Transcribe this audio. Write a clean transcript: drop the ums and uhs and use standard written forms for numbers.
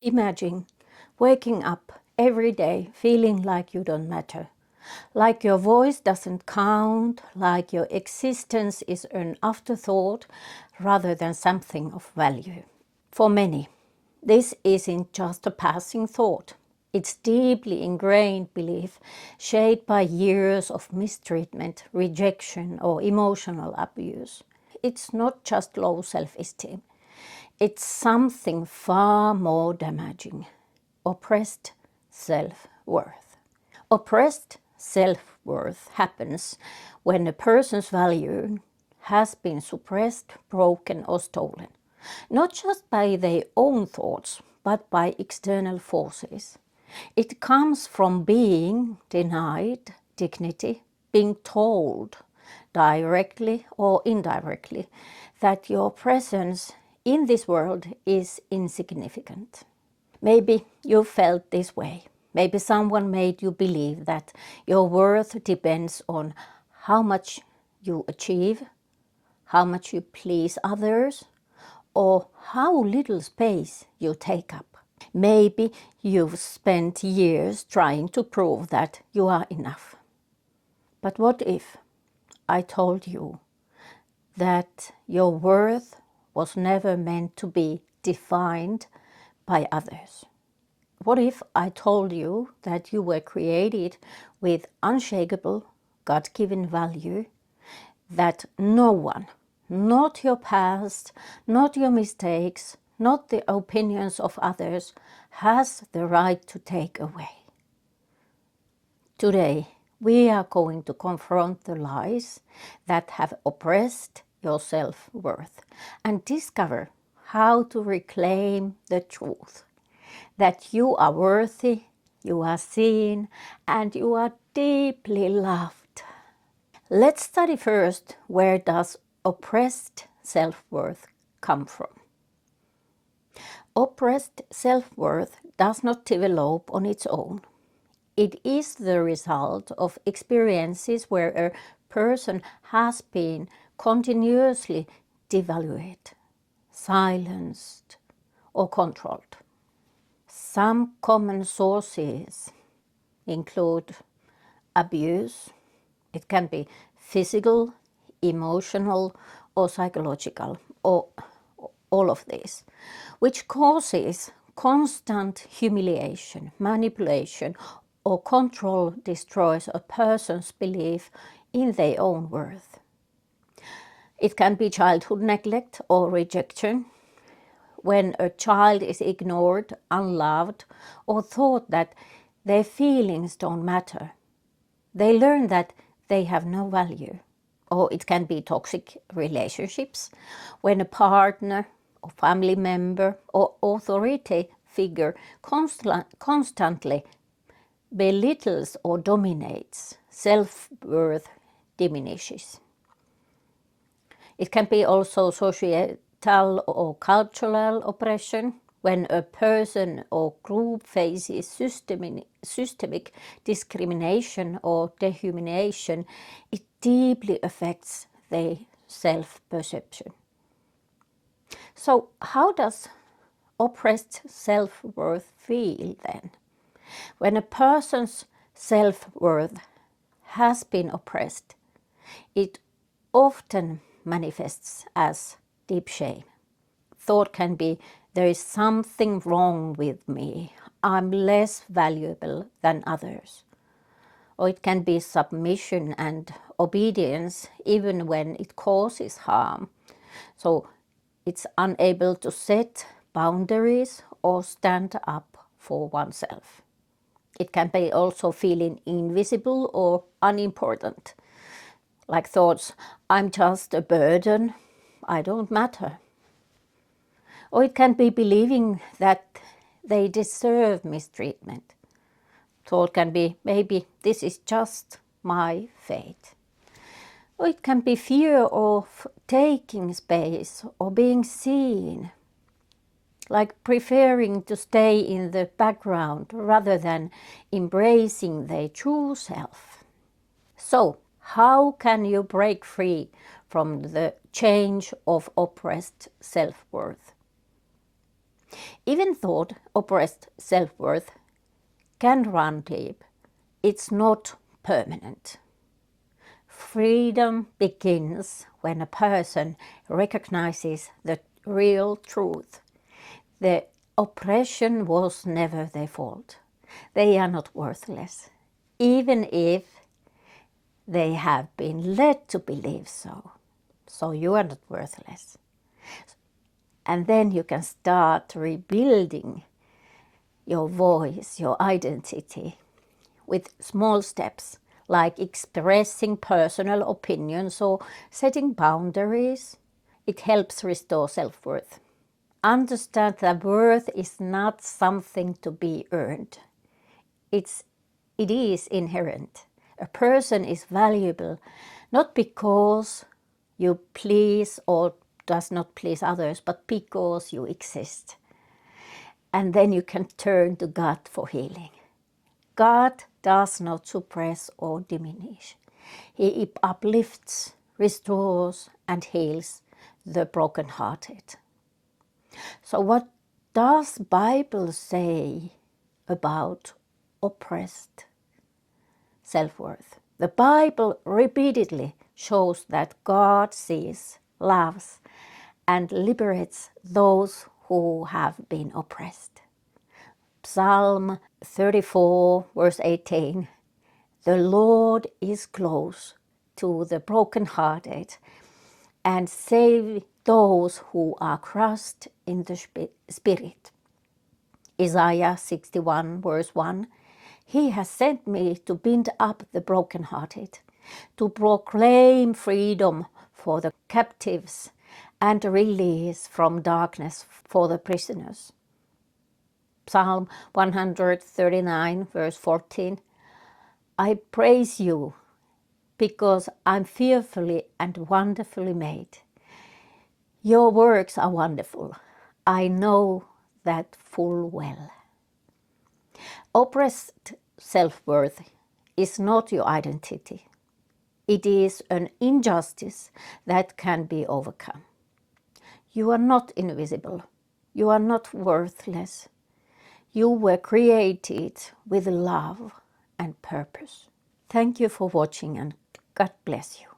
Imagine waking up every day feeling like you don't matter, like your voice doesn't count, like your existence is an afterthought rather than something of value. For many, this isn't just a passing thought. It's deeply ingrained belief shaped by years of mistreatment, rejection, or emotional abuse. It's not just low self-esteem. It's something far more damaging. Oppressed self-worth. Oppressed self-worth happens when a person's value has been suppressed, broken, or stolen. Not just by their own thoughts, but by external forces. It comes from being denied dignity, being told directly or indirectly that your presence in this world is insignificant. Maybe you felt this way. Maybe someone made you believe that your worth depends on how much you achieve, how much you please others, or how little space you take up. Maybe you've spent years trying to prove that you are enough. But what if I told you that your worth was never meant to be defined by others? What if I told you that you were created with unshakable God-given value, that no one, not your past, not your mistakes, not the opinions of others, has the right to take away? Today, we are going to confront the lies that have oppressed your self-worth and discover how to reclaim the truth that you are worthy, you are seen, and you are deeply loved. Let's study first, where does oppressed self-worth come from? Oppressed self-worth does not develop on its own. It is the result of experiences where a person has been continuously devalued, silenced, or controlled. Some common sources include abuse. It can be physical, emotional, or psychological, or all of these, which causes constant humiliation, manipulation, or control destroys a person's belief in their own worth. It can be childhood neglect or rejection, when a child is ignored, unloved, or thought that their feelings don't matter. They learn that they have no value. Or it can be toxic relationships, when a partner or family member or authority figure constantly belittles or dominates, self-worth diminishes. It can be also societal or cultural oppression, when a person or group faces systemic discrimination or dehumanization. It deeply affects their self-perception. So how does oppressed self-worth feel then? When a person's self-worth has been oppressed, it often manifests as deep shame. Thought can be, there is something wrong with me, I'm less valuable than others. Or it can be submission and obedience even when it causes harm. So it's unable to set boundaries or stand up for oneself. It can be also feeling invisible or unimportant, like thoughts, I'm just a burden, I don't matter. Or it can be believing that they deserve mistreatment. Thought can be, maybe this is just my fate. Or it can be fear of taking space or being seen, like preferring to stay in the background rather than embracing their true self. So, how can you break free from the change of oppressed self-worth? Even though oppressed self-worth can run deep, it's not permanent. Freedom begins when a person recognizes the real truth. The oppression was never their fault. They are not worthless, even if they have been led to believe so. So you are not worthless. And then you can start rebuilding your voice, your identity, with small steps, like expressing personal opinions or setting boundaries. It helps restore self-worth. Understand that worth is not something to be earned. It is inherent. A person is valuable not because you please or does not please others, but because you exist. And then you can turn to God for healing. God does not suppress or diminish. He uplifts, restores, and heals the brokenhearted. So what does Bible say about oppressed self-worth? The Bible repeatedly shows that God sees, loves, and liberates those who have been oppressed. Psalm 34, verse 18, the Lord is close to the brokenhearted and save those who are crushed in the spirit. Isaiah 61, verse 1, He has sent me to bind up the brokenhearted, to proclaim freedom for the captives and release from darkness for the prisoners. Psalm 139, verse 14, I praise you because I'm fearfully and wonderfully made. Your works are wonderful. I know that full well. Oppressed self-worth is not your identity. It is an injustice that can be overcome. You are not invisible. You are not worthless. You were created with love and purpose. Thank you for watching and God bless you.